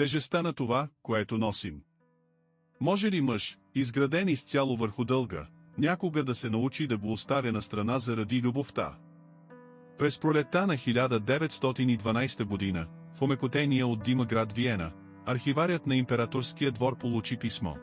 тежестта на това, което носим. Може ли мъж, изграден изцяло върху дълга, някога да се научи да го оставя на страна заради любовта? През пролетта на 1912 година, в омекотения от дима град Виена, архиварят на императорския двор получи писмо.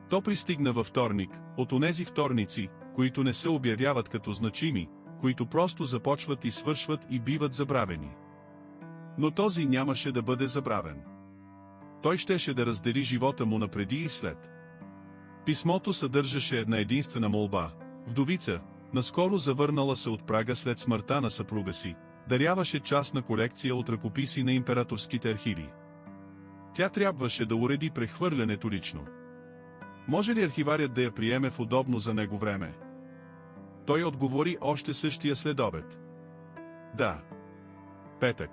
То пристигна във вторник, от онези вторници, които не се обявяват като значими, които просто започват и свършват и биват забравени. Но този нямаше да бъде забравен. Той щеше да раздели живота му напреди и след. Писмото съдържаше една единствена молба. Вдовица, наскоро завърнала се от Прага след смъртта на съпруга си, даряваше частна колекция от ръкописи на императорските архиви. Тя трябваше да уреди прехвърлянето лично. Може ли архиварят да я приеме в удобно за него време? Той отговори още същия следобед. Да. Петък.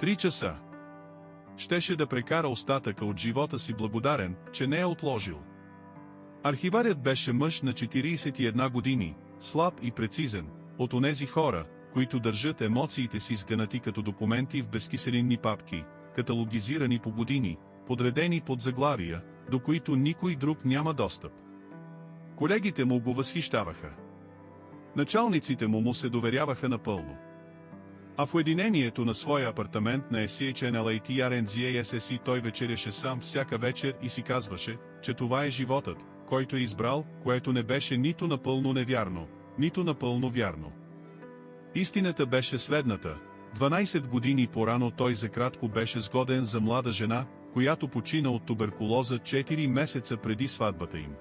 3 часа. Щеше да прекара остатъка от живота си благодарен, че не е отложил. Архиварят беше мъж на 41 години, слаб и прецизен, от онези хора, които държат емоциите си сгънати като документи в безкиселинни папки, каталогизирани по години, подредени под заглавия, до които никой друг няма достъп. Колегите му го възхищаваха. Началниците му се доверяваха напълно. А в уединението на своя апартамент на SHNLATRNZASSI той вечеряше сам всяка вечер и си казваше, че това е животът, който е избрал, което не беше нито напълно невярно, нито напълно вярно. Истината беше следната. 12 години по-рано той за кратко беше сгоден за млада жена, която почина от туберкулоза 4 месеца преди сватбата им.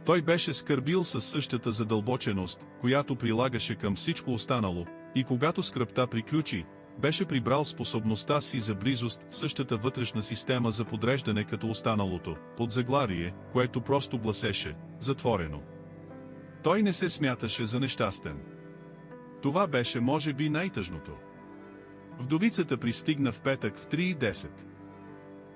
Той беше скърбил със същата задълбоченост, която прилагаше към всичко останало, и когато скръбта приключи, беше прибрал способността си за близост в същата вътрешна система за подреждане като останалото, под заглавие, което просто гласеше «Затворено». Той не се смяташе за нещастен. Това беше може би най-тъжното. Вдовицата пристигна в петък в 3:10.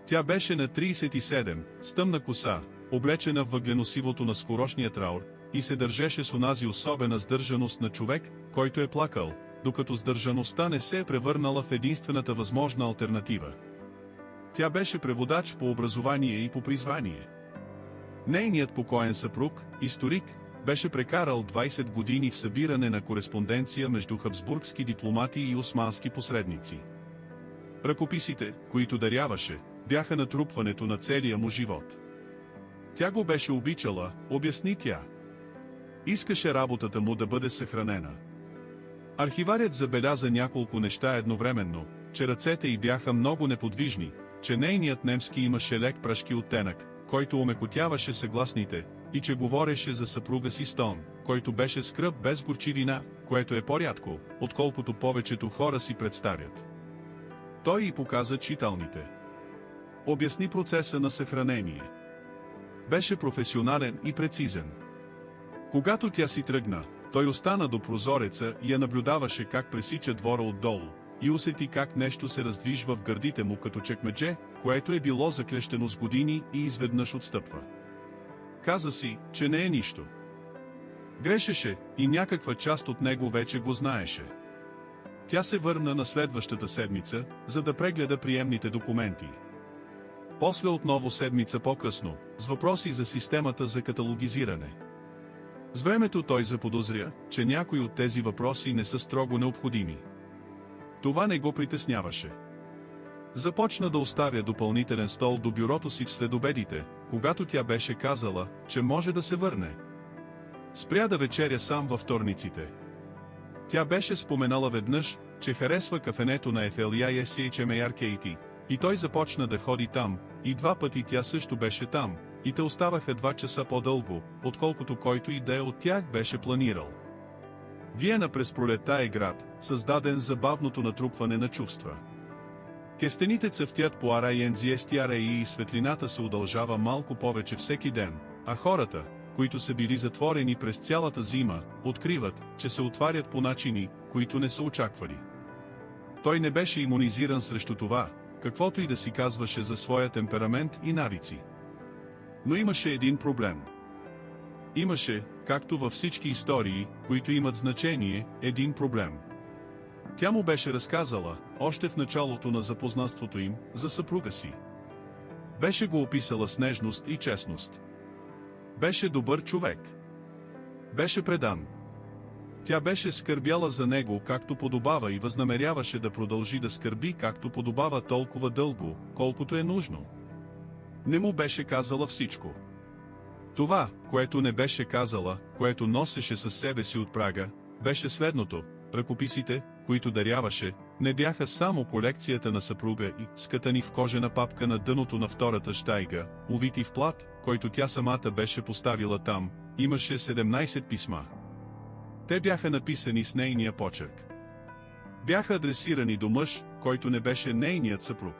Тя беше на 37, с тъмна коса, облечена в въгленосивото на скорошния траур, и се държеше с онази особена сдържаност на човек, който е плакал, докато сдържаността не се е превърнала в единствената възможна алтернатива. Тя беше преводач по образование и по призвание. Нейният покоен съпруг, историк, беше прекарал 20 години в събиране на кореспонденция между хабсбургски дипломати и османски посредници. Ръкописите, които даряваше, бяха натрупването на целия му живот. Тя го беше обичала, обясни тя. Искаше работата му да бъде съхранена. Архиварят забеляза няколко неща едновременно, че ръцете й бяха много неподвижни, че нейният немски имаше лек прашки оттенък, който омекотяваше съгласните, и че говореше за съпруга си с тон, който беше скръб без горчивина, което е по-рядко, отколкото повечето хора си представят. Той й показа читалните. Обясни процеса на съхранение. Беше професионален и прецизен. Когато тя си тръгна, той остана до прозореца и я наблюдаваше как пресича двора отдолу, и усети как нещо се раздвижва в гърдите му като чекмедже, което е било заклещено с години и изведнъж отстъпва. Каза си, че не е нищо. Грешеше, и някаква част от него вече го знаеше. Тя се върна на следващата седмица, за да прегледа приемните документи. После отново седмица по-късно, с въпроси за системата за каталогизиране. С времето той заподозря, че някои от тези въпроси не са строго необходими. Това не го притесняваше. Започна да оставя допълнителен стол до бюрото си в следобедите, когато тя беше казала, че може да се върне. Спря да вечеря сам във вторниците. Тя беше споменала веднъж, че харесва кафенето на FLISCHMARKT, и той започна да ходи там, и 2 пъти тя също беше там, и те оставаха 2 часа по-дълго, отколкото който и да е от тях беше планирал. Виена през пролетта е град, създаден за бавното натрупване на чувства. Кестените цъфтят по RINZSTRA и светлината се удължава малко повече всеки ден, а хората, които са били затворени през цялата зима, откриват, че се отварят по начини, които не са очаквали. Той не беше имунизиран срещу това, каквото и да си казваше за своя темперамент и навици. Но имаше един проблем. Имаше, както във всички истории, които имат значение, един проблем. Тя му беше разказала, още в началото на запознанството им, за съпруга си. Беше го описала с нежност и честност. Беше добър човек. Беше предан. Тя беше скърбяла за него както подобава и възнамеряваше да продължи да скърби както подобава толкова дълго, колкото е нужно. Не му беше казала всичко. Това, което не беше казала, което носеше със себе си от прага, беше следното: ръкописите, които даряваше, не бяха само колекцията на съпруга и скатани в кожена папка на дъното на втората щайга, увити в плат, който тя самата беше поставила там. Имаше 17 писма. Те бяха написани с нейния почерк. Бяха адресирани до мъж, който не беше нейният съпруг.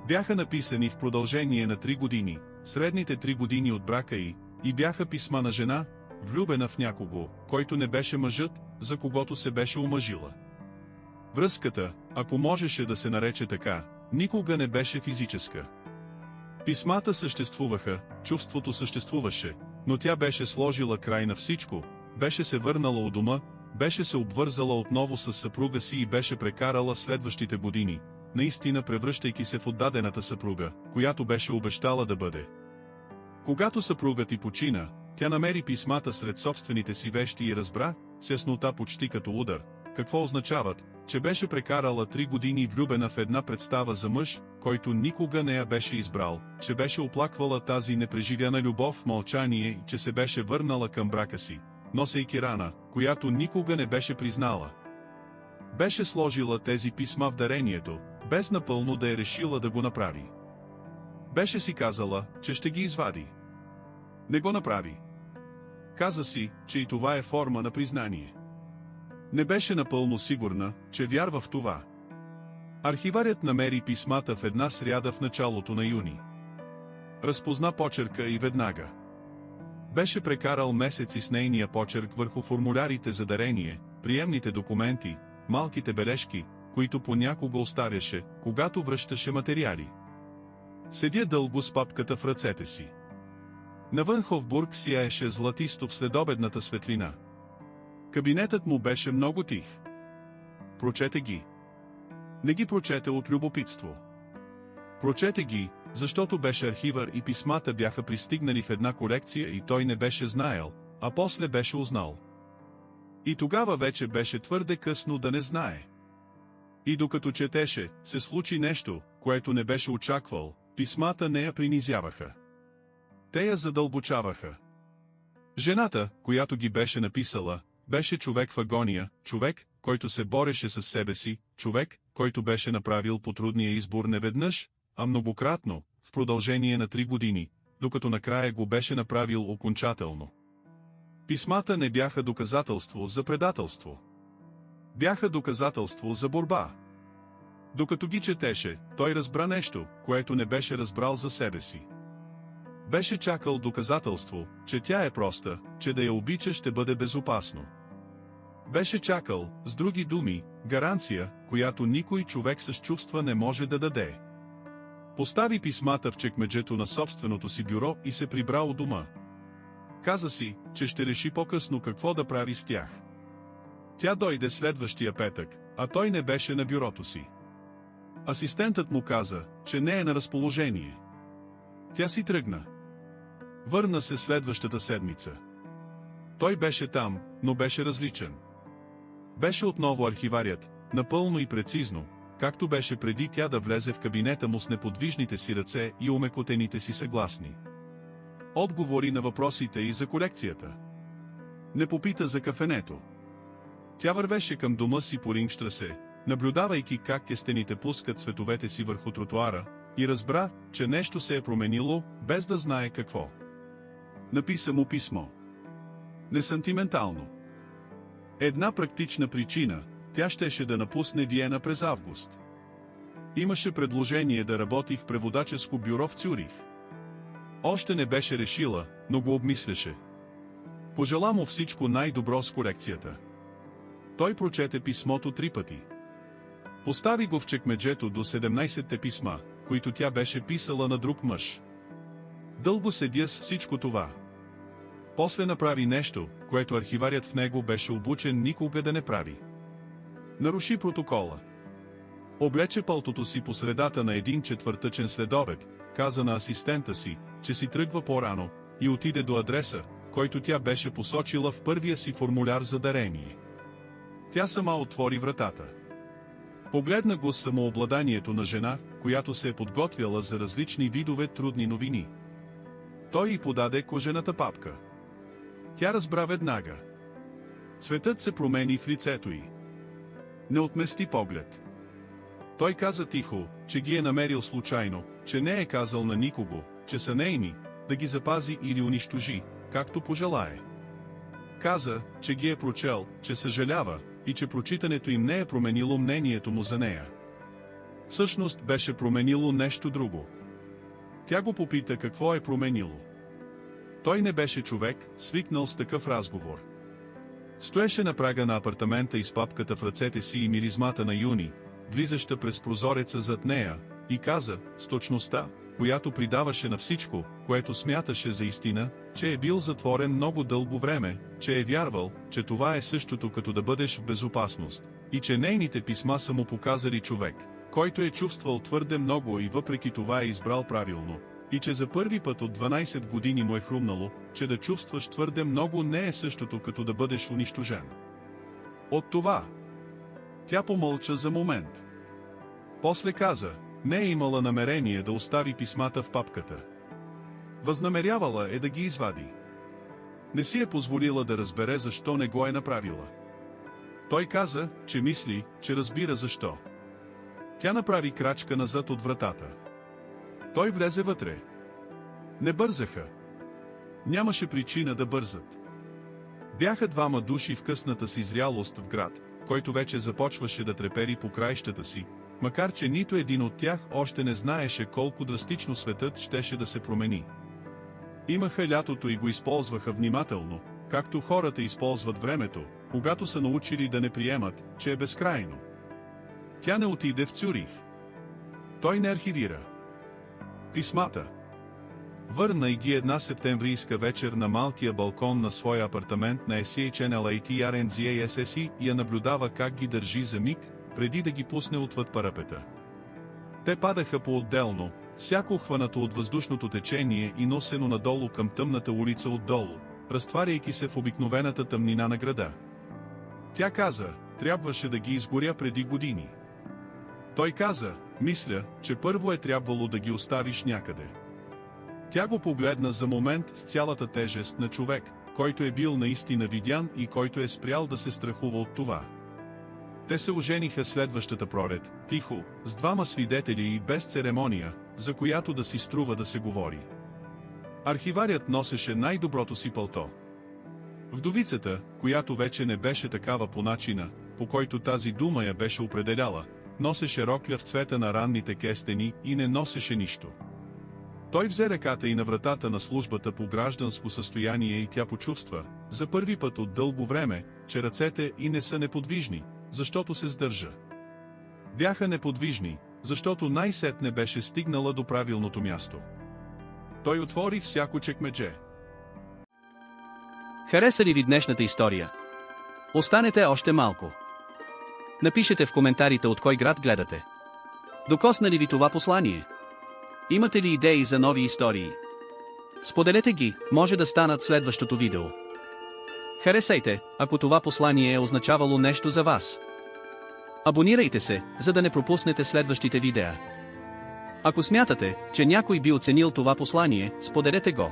Бяха написани в продължение на 3 години, средните 3 години от брака й, и бяха писма на жена, влюбена в някого, който не беше мъжът, за когото се беше омъжила. Връзката, ако можеше да се нарече така, никога не беше физическа. Писмата съществуваха, чувството съществуваше, но тя беше сложила край на всичко, беше се върнала у дома, беше се обвързала отново с съпруга си и беше прекарала следващите години, наистина превръщайки се в отдадената съпруга, която беше обещала да бъде. Когато съпругът й почина, тя намери писмата сред собствените си вещи и разбра, с яснота почти като удар, какво означават, че беше прекарала 3 години влюбена в една представа за мъж, който никога не я беше избрал, че беше оплаквала тази непреживяна любов в мълчание и че се беше върнала към брака си, носейки рана, която никога не беше признала. Беше сложила тези писма в дарението, без напълно да е решила да го направи. Беше си казала, че ще ги извади. Не го направи. Каза си, че и това е форма на признание. Не беше напълно сигурна, че вярва в това. Архиварят намери писмата в една сряда в началото на юни. Разпозна почерка и веднага. Беше прекарал месеци с нейния почерк върху формулярите за дарение, приемните документи, малките бележки, които понякога оставяше, когато връщаше материали. Седя дълго с папката в ръцете си. Навън Хофбург сияеше златисто в следобедната светлина. Кабинетът му беше много тих. Прочете ги. Не ги прочете от любопитство. Прочете ги, защото беше архивър и писмата бяха пристигнали в една колекция и той не беше знаел, а после беше узнал. И тогава вече беше твърде късно да не знае. И докато четеше, се случи нещо, което не беше очаквал, писмата не я принизяваха. Те я задълбочаваха. Жената, която ги беше написала, беше човек в агония, човек, който се бореше със себе си, човек, който беше направил потрудния избор не веднъж, а многократно, в продължение на 3 години, докато накрая го беше направил окончателно. Писмата не бяха доказателство за предателство. Бяха доказателство за борба. Докато ги четеше, той разбра нещо, което не беше разбрал за себе си. Беше чакал доказателство, че тя е проста, че да я обича ще бъде безопасно. Беше чакал, с други думи, гаранция, която никой човек с чувства не може да даде. Постави писмата в чекмеджето на собственото си бюро и се прибра у дома. Каза си, че ще реши по-късно какво да прави с тях. Тя дойде следващия петък, а той не беше на бюрото си. Асистентът му каза, че не е на разположение. Тя си тръгна. Върна се следващата седмица. Той беше там, но беше различен. Беше отново архиварят, напълно и прецизно, както беше преди тя да влезе в кабинета му с неподвижните си ръце и омекотените си съгласни. Отговори на въпросите и за колекцията. Не попита за кафенето. Тя вървеше към дома си по Рингштрасе, наблюдавайки как кестените пускат цветовете си върху тротуара, и разбра, че нещо се е променило, без да знае какво. Написа му писмо. Несантиментално. Една практична причина, тя щеше да напусне Виена през август. Имаше предложение да работи в преводаческо бюро в Цюрих. Още не беше решила, но го обмисляше. Пожела му всичко най-добро с колекцията. Той прочете писмото 3 пъти. Постави го в чекмеджето до 17-те писма, които тя беше писала на друг мъж. Дълго седя с всичко това. После направи нещо, което архиварят в него беше обучен никога да не прави. Наруши протокола. Облече пълтото си по средата на един четвъртъчен следобед, каза на асистента си, че си тръгва по-рано, и отиде до адреса, който тя беше посочила в първия си формуляр за дарение. Тя сама отвори вратата. Погледна го с самообладанието на жена, която се е подготвяла за различни видове трудни новини. Той й подаде кожената папка. Тя разбра веднага. Цветът се промени в лицето й. Не отмести поглед. Той каза тихо, че ги е намерил случайно, че не е казал на никого, че са нейни, да ги запази или унищожи, както пожелае. Каза, че ги е прочел, че съжалява, и че прочитането им не е променило мнението му за нея. Всъщност беше променило нещо друго. Тя го попита какво е променило. Той не беше човек, свикнал с такъв разговор. Стоеше на прага на апартамента и с папката в ръцете си и миризмата на юни, влизаща през прозореца зад нея, и каза, с точността, която придаваше на всичко, което смяташе за истина, че е бил затворен много дълго време, че е вярвал, че това е същото като да бъдеш в безопасност, и че нейните писма са му показали човек, който е чувствал твърде много и въпреки това е избрал правилно, и че за първи път от 12 години му е хрумнало, че да чувстваш твърде много не е същото като да бъдеш унищожен. От това тя помълча за момент. После каза, не е имала намерение да остави писмата в папката. Възнамерявала е да ги извади. Не си е позволила да разбере защо не го е направила. Той каза, че мисли, че разбира защо. Тя направи крачка назад от вратата. Той влезе вътре. Не бързаха. Нямаше причина да бързат. Бяха двама души в късната си зрялост в град, който вече започваше да трепери по краищата си, макар че нито един от тях още не знаеше колко драстично светът щеше да се промени. Имаха лятото и го използваха внимателно, както хората използват времето, когато са научили да не приемат, че е безкрайно. Тя не отиде в Цюрих. Той не архивира писмата. Върна и ги една септемврийска вечер на малкия балкон на своя апартамент на SHNLATRNZASSI и я наблюдава как ги държи за миг, преди да ги пусне отвъд парапета. Те падаха по-отделно, всяко хванато от въздушното течение и носено надолу към тъмната улица отдолу, разтваряйки се в обикновената тъмнина на града. Тя каза, трябваше да ги изгоря преди години. Той каза, мисля, че първо е трябвало да ги оставиш някъде. Тя го погледна за момент с цялата тежест на човек, който е бил наистина видян и който е спрял да се страхува от това. Те се ожениха следващата пролет, тихо, с двама свидетели и без церемония, за която да си струва да се говори. Архиварят носеше най-доброто си пълто. Вдовицата, която вече не беше такава по начина, по който тази дума я беше определяла, носеше рокля в цвета на ранните кестени и не носеше нищо. Той взе ръката и на вратата на службата по гражданско състояние и тя почувства, за първи път от дълго време, че ръцете й не са неподвижни, защото се сдържа. Бяха неподвижни, защото най-сетне беше стигнала до правилното място. Той отвори всяко чекмедже. Хареса ли ви днешната история? Останете още малко. Напишете в коментарите от кой град гледате. Докосна ли ви това послание? Имате ли идеи за нови истории? Споделете ги, може да станат следващото видео. Харесайте, ако това послание е означавало нещо за вас. Абонирайте се, за да не пропуснете следващите видеа. Ако смятате, че някой би оценил това послание, споделете го.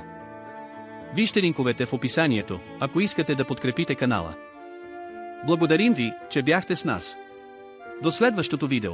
Вижте линковете в описанието, ако искате да подкрепите канала. Благодарим ви, че бяхте с нас. До следващото видео.